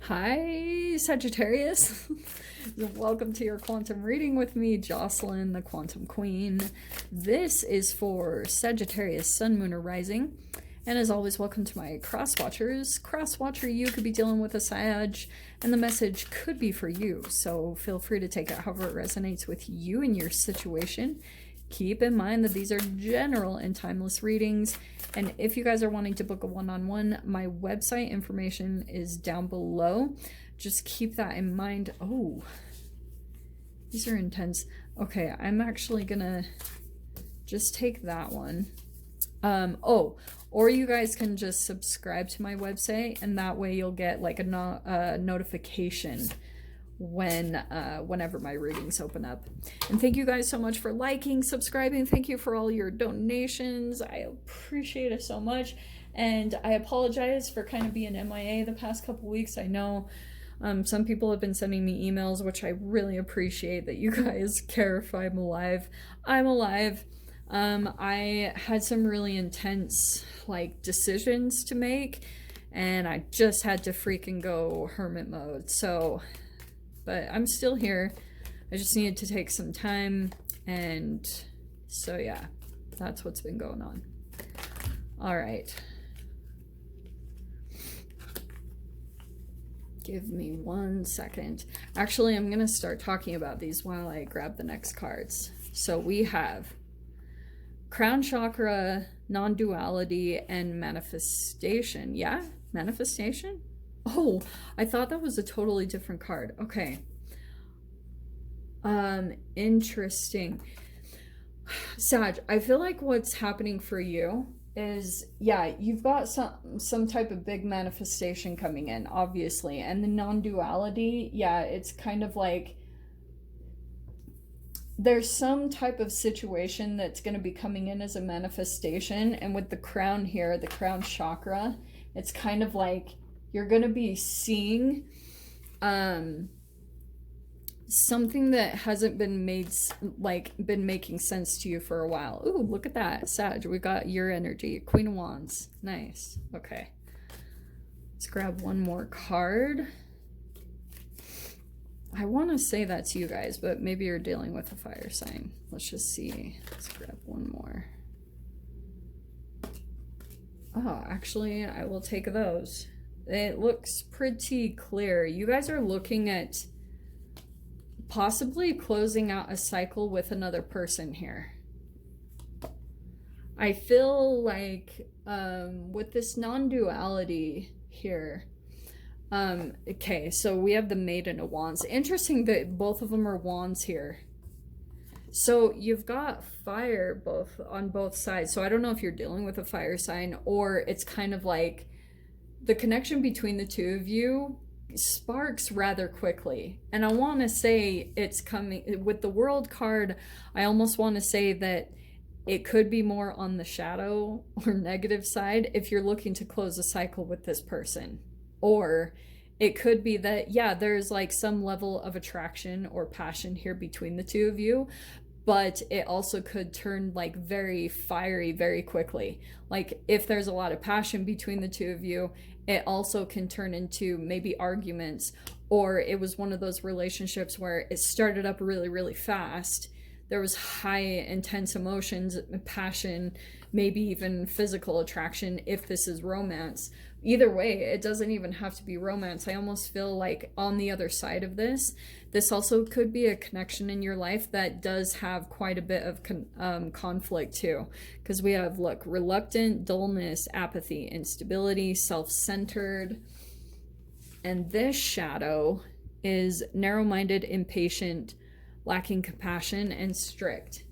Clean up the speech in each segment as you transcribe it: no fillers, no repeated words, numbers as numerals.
Hi, Sagittarius. Welcome to your quantum reading with me, Jocelyn, the Quantum Queen. This is for Sagittarius, Sun, Moon, or Rising. And as always, welcome to my cross-watchers. Cross-watcher, you could be dealing with a Sag, and the message could be for you. So feel free to take it however it resonates with you and your situation. Keep in mind that these are general and timeless readings. And if you guys are wanting to book a one-on-one, my website information is down below. Just keep that in mind. Oh, these are intense. Okay, I'm actually gonna just take that one. Or you guys can just subscribe to my website, and that way you'll get like a notification whenever my readings open up. And thank you guys so much for liking, subscribing. Thank you for all your donations. I appreciate it so much. And I apologize for kind of being MIA the past couple weeks. I know some people have been sending me emails, which I really appreciate that you guys care if I'm alive. I'm alive. I had some really intense decisions to make, and I just had to freaking go hermit mode. But I'm still here. I just needed to take some time, and so yeah, that's what's been going on. All right. Give me 1 second. Actually, I'm going to start talking about these while I grab the next cards. So we have Crown Chakra, Non-Duality, and Manifestation. Yeah? Manifestation? Oh, I thought that was a totally different card. Okay. Interesting. Sag, I feel like what's happening for you is, yeah, you've got some type of big manifestation coming in, obviously. And the non-duality, yeah, it's kind of like there's some type of situation that's going to be coming in as a manifestation. And with the crown here, the crown chakra, it's kind of like you're going to be seeing something that hasn't been been making sense to you for a while. Ooh, look at that, Sag. We got your energy, Queen of Wands. Nice. Okay. Let's grab one more card. I want to say that's you guys, but maybe you're dealing with a fire sign. Let's just see. Let's grab one more. Oh, actually, I will take those. It looks pretty clear. You guys are looking at possibly closing out a cycle with another person here. I feel like with this non-duality here, okay, so we have the Maiden of Wands. Interesting that both of them are wands here. So you've got fire on both sides. So I don't know if you're dealing with a fire sign, or it's kind of like the connection between the two of you sparks rather quickly. And I want to say it's coming with the World card. I almost want to say that it could be more on the shadow or negative side if you're looking to close a cycle with this person. Or it could be that, yeah, there's like some level of attraction or passion here between the two of you, but it also could turn like very fiery very quickly. Like if there's a lot of passion between the two of you, it also can turn into maybe arguments, or it was one of those relationships where it started up really, really fast. There was high, intense emotions, passion, maybe even physical attraction if this is romance. Either way, it doesn't even have to be romance. I almost feel like on the other side of this also could be a connection in your life that does have quite a bit of conflict too. Because we have, look, reluctant, dullness, apathy, instability, self-centered. And this shadow is narrow-minded, impatient, lacking compassion, and strict.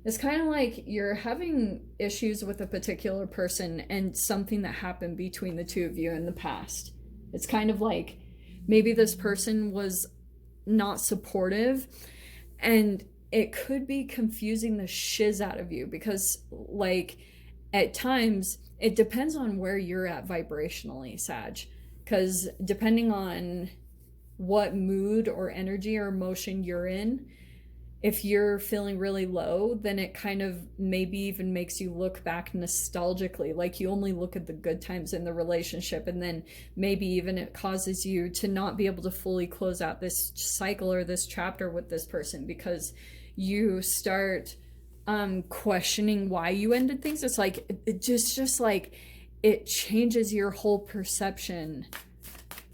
It's kind of like you're having issues with a particular person and something that happened between the two of you in the past. It's kind of like maybe this person was not supportive, and it could be confusing the shiz out of you because, like, at times it depends on where you're at vibrationally, Sag. Because depending on what mood or energy or emotion you're in, if you're feeling really low, then it kind of maybe even makes you look back nostalgically, like you only look at the good times in the relationship, and then maybe even it causes you to not be able to fully close out this cycle or this chapter with this person, because you start questioning why you ended things. It's like it just like it changes your whole perception.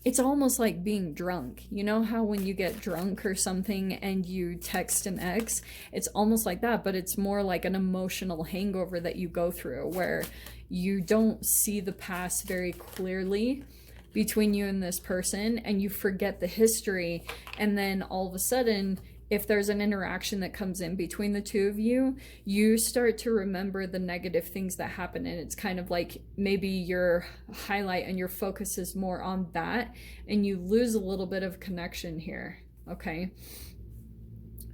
It's almost like being drunk. You know how when you get drunk or something and you text an ex? It's almost like that, but it's more like an emotional hangover that you go through, where you don't see the past very clearly between you and this person, and you forget the history, and then all of a sudden, if there's an interaction that comes in between the two of you, you start to remember the negative things that happen. And it's kind of like maybe your highlight and your focus is more on that, and you lose a little bit of connection here. Okay.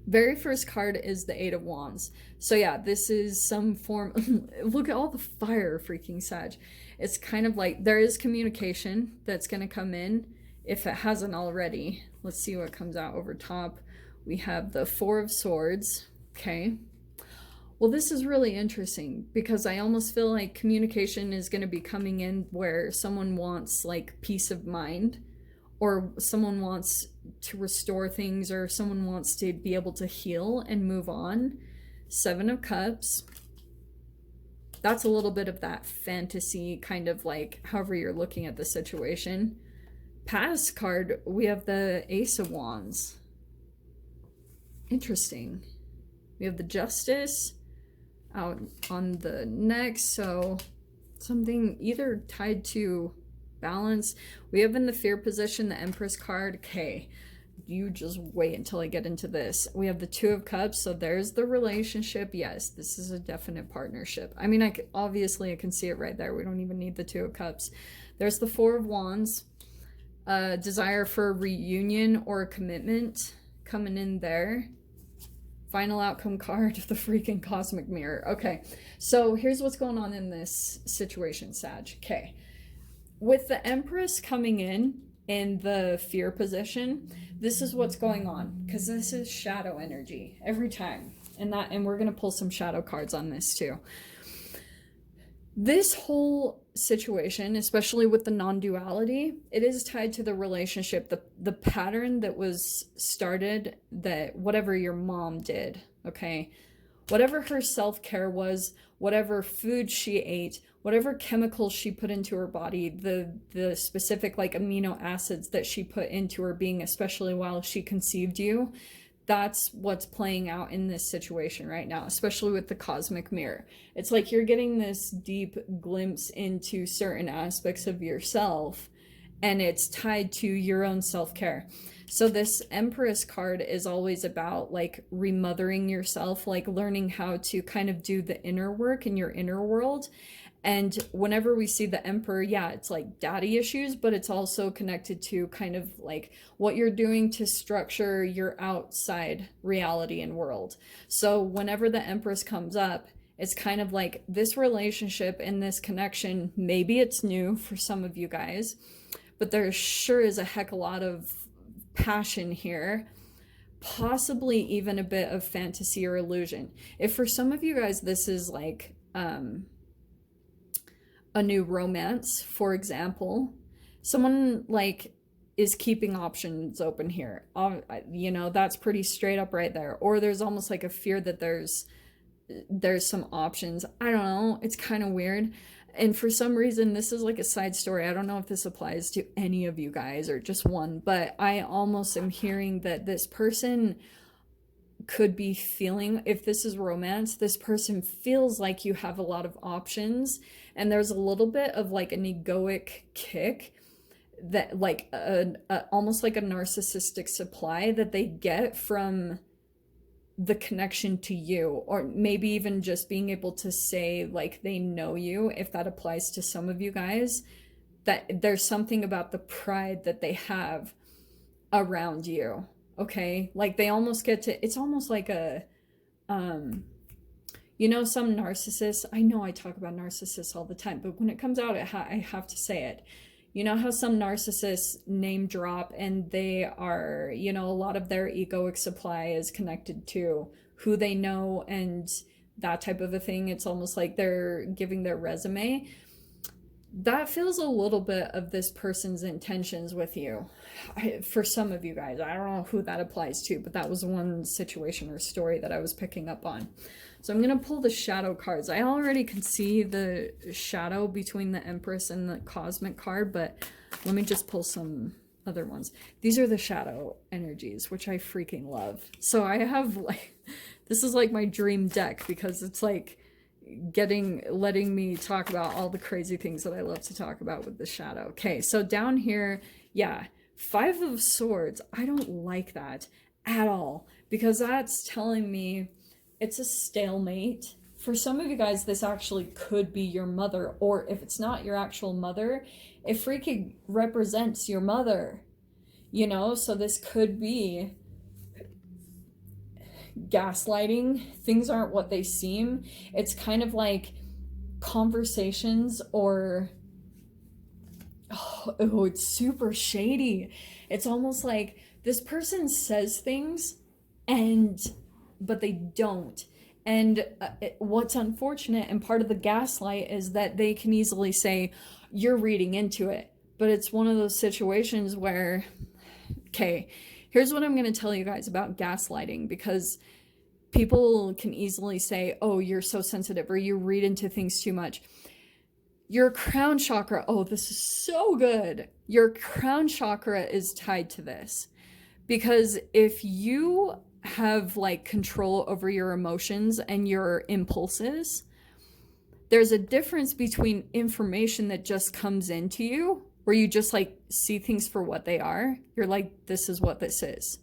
Very first card is the Eight of Wands. So yeah, this is some form. Look at all the fire, freaking Sag. It's kind of like there is communication that's going to come in if it hasn't already. Let's see what comes out over top. We have the Four of Swords. Okay. Well, this is really interesting because I almost feel like communication is going to be coming in where someone wants like peace of mind, or someone wants to restore things, or someone wants to be able to heal and move on. Seven of Cups. That's a little bit of that fantasy kind of like however you're looking at the situation. Past card, we have the Ace of Wands. Interesting. We have the Justice out on the next, so something either tied to balance. We have in the Fear position the Empress card. Okay, you just wait until I get into this. We have the Two of Cups, so there's the relationship. Yes, this is a definite partnership. I mean, obviously I can see it right there. We don't even need the Two of Cups. There's the Four of Wands. Desire for a reunion or a commitment coming in there. Final outcome card of the freaking cosmic mirror. Okay, so here's what's going on in this situation, Sag. Okay, with the Empress coming in the Fear position, this is what's going on, because this is shadow energy every time, and we're gonna pull some shadow cards on this too. This whole situation, especially with the non-duality, it is tied to the relationship, the pattern that was started, that whatever your mom did, okay? Whatever her self-care was, whatever food she ate, whatever chemicals she put into her body, the specific like amino acids that she put into her being, especially while she conceived you, that's what's playing out in this situation right now, especially with the cosmic mirror. It's like you're getting this deep glimpse into certain aspects of yourself, and it's tied to your own self-care. So this Empress card is always about like remothering yourself, like learning how to kind of do the inner work in your inner world. And whenever we see the Emperor, yeah, it's like daddy issues, but it's also connected to kind of like what you're doing to structure your outside reality and world. So whenever the Empress comes up, it's kind of like this relationship and this connection, maybe it's new for some of you guys, but there sure is a heck of a lot of passion here, possibly even a bit of fantasy or illusion. If for some of you guys this is like a new romance, for example, someone like is keeping options open here, you know, that's pretty straight up right there. Or there's almost like a fear that there's some options. I don't know, it's kind of weird. And for some reason, this is like a side story. I don't know if this applies to any of you guys or just one, but I almost am hearing that this person could be feeling, if this is romance, this person feels like you have a lot of options, and there's a little bit of like an egoic kick, that like almost like a narcissistic supply that they get from the connection to you, or maybe even just being able to say like they know you, if that applies to some of you guys, that there's something about the pride that they have around you. Okay, like they almost get to, it's almost like a you know, some narcissists, I know I talk about narcissists all the time, but when it comes out, I have to say it. You know how some narcissists name drop and they are, you know, a lot of their egoic supply is connected to who they know and that type of a thing. It's almost like they're giving their resume. That feels a little bit of this person's intentions with you. For some of you guys, I don't know who that applies to, but that was one situation or story that I was picking up on. So I'm going to pull the shadow cards. I already can see the shadow between the Empress and the Cosmic card, but let me just pull some other ones. These are the shadow energies, which I freaking love. So I have like, this is like my dream deck because it's like letting me talk about all the crazy things that I love to talk about with the shadow. Okay, so down here, yeah, 5 of Swords. I don't like that at all because that's telling me it's a stalemate. For some of you guys, this actually could be your mother, or if it's not your actual mother, it freaking represents your mother, you know? So this could be gaslighting. Things aren't what they seem. It's kind of like conversations or oh, it's super shady. It's almost like this person says things but they don't. And what's unfortunate and part of the gaslight is that they can easily say you're reading into it, but it's one of those situations where, okay, here's what I'm going to tell you guys about gaslighting, because people can easily say, oh, you're so sensitive, or you read into things too much. Your crown chakra, oh, this is so good. Your crown chakra is tied to this. Because if you have like control over your emotions and your impulses, there's a difference between information that just comes into you, where you just like see things for what they are. You're like, this is what this is.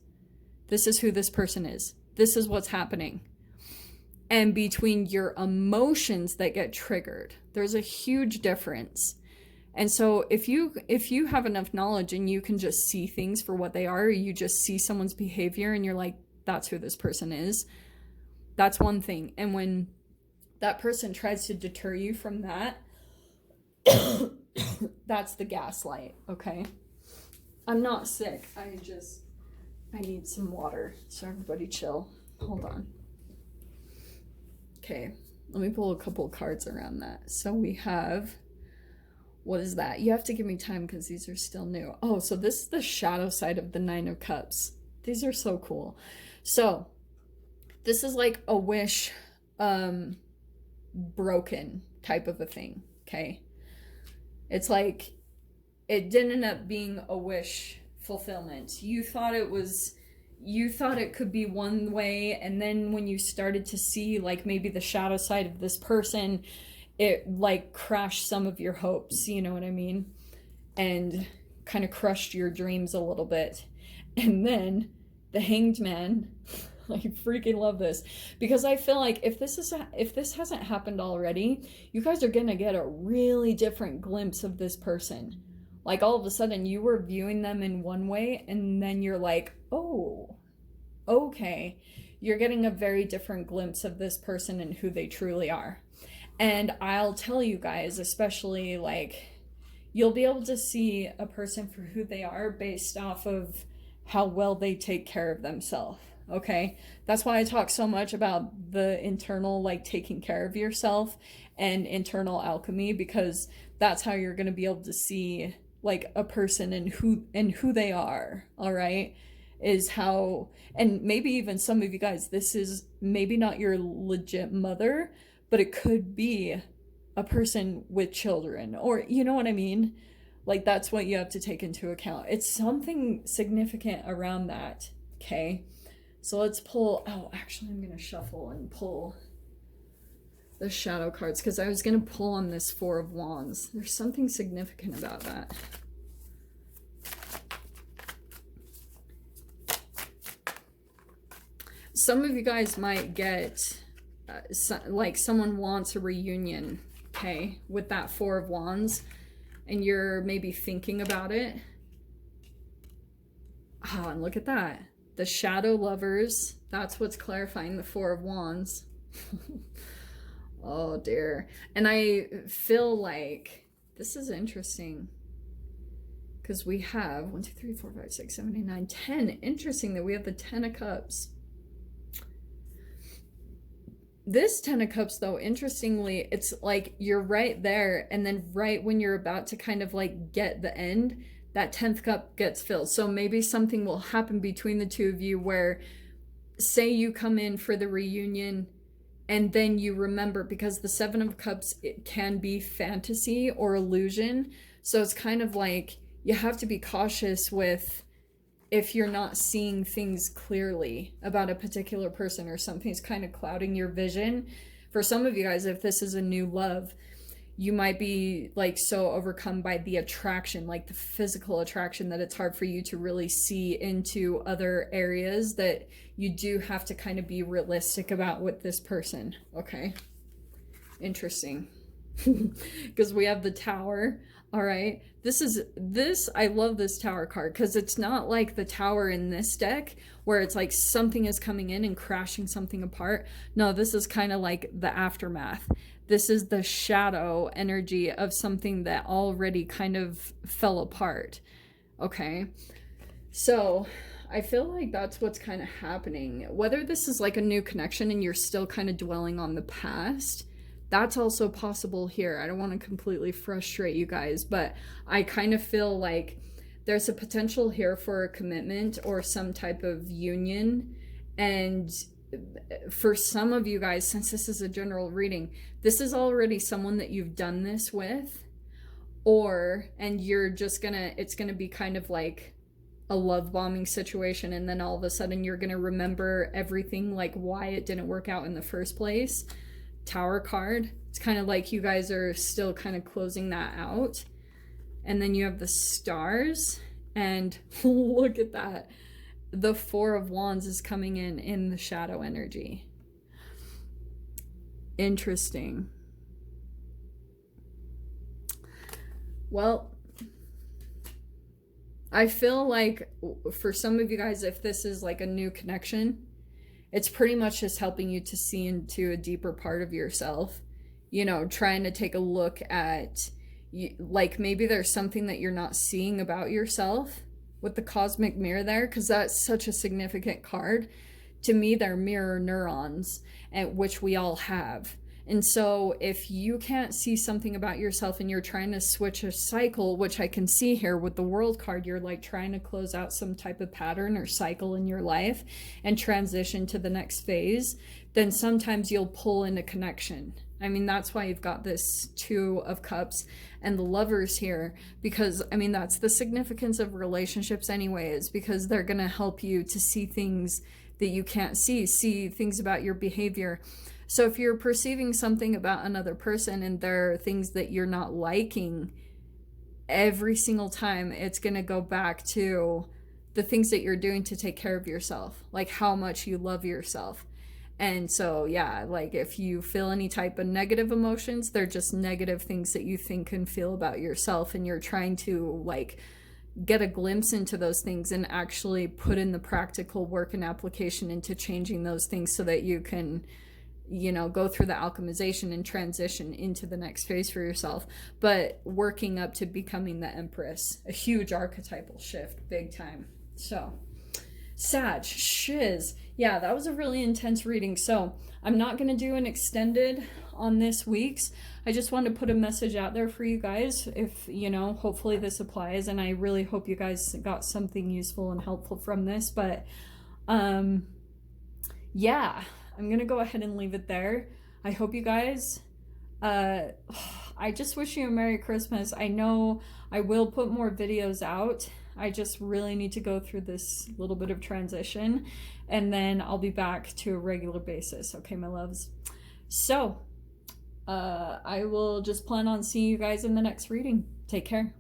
This is who this person is. This is what's happening. And between your emotions that get triggered, there's a huge difference. And so if you have enough knowledge and you can just see things for what they are, or you just see someone's behavior and you're like, that's who this person is, that's one thing. And when that person tries to deter you from that, that's the gaslight, okay? I'm not sick. I need some water. So everybody chill. Hold on. Okay, let me pull a couple of cards around that. So we have, what is that? You have to give me time because these are still new. Oh, so this is the shadow side of the 9 of Cups. These are so cool. So this is like a wish broken type of a thing, okay? It's like it didn't end up being a wish fulfillment. You thought it could be one way, and then when you started to see like maybe the shadow side of this person, it like crashed some of your hopes, you know what I mean? And kind of crushed your dreams a little bit. And then the Hanged Man, I freaking love this, because I feel like if this hasn't happened already, you guys are gonna get a really different glimpse of this person. Like all of a sudden you were viewing them in one way, and then you're like, oh, okay, you're getting a very different glimpse of this person and who they truly are. And I'll tell you guys, especially like, you'll be able to see a person for who they are based off of how well they take care of themselves, okay? That's why I talk so much about the internal, like taking care of yourself and internal alchemy, because that's how you're going to be able to see like a person and who they are, all right? Is how, and maybe even some of you guys, this is maybe not your legit mother, but it could be a person with children, or you know what I mean? Like that's what you have to take into account. It's something significant around that, okay? So let's pull, oh, actually I'm gonna shuffle and pull the shadow cards, because I was gonna pull on this 4 of Wands. There's something significant about that. Some of you guys might get like someone wants a reunion, okay, with that 4 of Wands, and you're maybe thinking about it. Ah, and look at that. The shadow lovers, that's what's clarifying the 4 of Wands. Oh dear. And I feel like this is interesting. because we have 1, 2, 3, 4, 5, 6, 7, 8, 9, 10. Interesting that we have the 10 of Cups. This 10 of Cups, though, interestingly, it's like you're right there, and then right when you're about to kind of like get the end, that 10th cup gets filled. So maybe something will happen between the two of you where, say you come in for the reunion and then you remember, because the 7 of Cups, it can be fantasy or illusion. So it's kind of like you have to be cautious with if you're not seeing things clearly about a particular person or something's kind of clouding your vision. For some of you guys, if this is a new love, you might be like so overcome by the attraction, like the physical attraction, that it's hard for you to really see into other areas, that you do have to kind of be realistic about with this person. Okay. Interesting. Because we have the Tower. All right. I love this Tower card, because it's not like the Tower in this deck where it's like something is coming in and crashing something apart. No, this is kind of like the aftermath. This is the shadow energy of something that already kind of fell apart. Okay. So I feel like that's what's kind of happening. Whether this is like a new connection and you're still kind of dwelling on the past, that's also possible here. I don't want to completely frustrate you guys, but I kind of feel like there's a potential here for a commitment or some type of union. And for some of you guys, since this is a general reading, this is already someone that you've done this with, and you're just it's gonna be kind of like a love bombing situation, and then all of a sudden you're gonna remember everything, like why it didn't work out in the first place. Tower card. It's kind of like you guys are still kind of closing that out. And then you have the Stars, and look at that. The 4 of Wands is coming in the shadow energy. Interesting. Well, I feel like for some of you guys, if this is like a new connection, it's pretty much just helping you to see into a deeper part of yourself, you know, trying to take a look at, like, maybe there's something that you're not seeing about yourself with the cosmic mirror there, because that's such a significant card. To me, they're mirror neurons, which we all have. And so if you can't see something about yourself and you're trying to switch a cycle, which I can see here with the World card, you're like trying to close out some type of pattern or cycle in your life and transition to the next phase, then sometimes you'll pull in a connection. I mean, that's why you've got this 2 of Cups and the Lovers here, because I mean, that's the significance of relationships anyways, because they're going to help you to see things that you can't see things about your behavior. So if you're perceiving something about another person and there are things that you're not liking, every single time it's going to go back to the things that you're doing to take care of yourself, like how much you love yourself. And so, yeah, like if you feel any type of negative emotions, they're just negative things that you think and feel about yourself, and you're trying to like get a glimpse into those things and actually put in the practical work and application into changing those things so that you can, you know, go through the alchemization and transition into the next phase for yourself, but working up to becoming the Empress, a huge archetypal shift, big time. So Sag, shiz. Yeah, that was a really intense reading. So I'm not going to do an extended on this week's. I just wanted to put a message out there for you guys. If, you know, hopefully this applies, and I really hope you guys got something useful and helpful from this. But yeah, I'm going to go ahead and leave it there. I hope you guys, I just wish you a Merry Christmas. I know I will put more videos out. I just really need to go through this little bit of transition, and then I'll be back to a regular basis. Okay, my loves. So, I will just plan on seeing you guys in the next reading. Take care.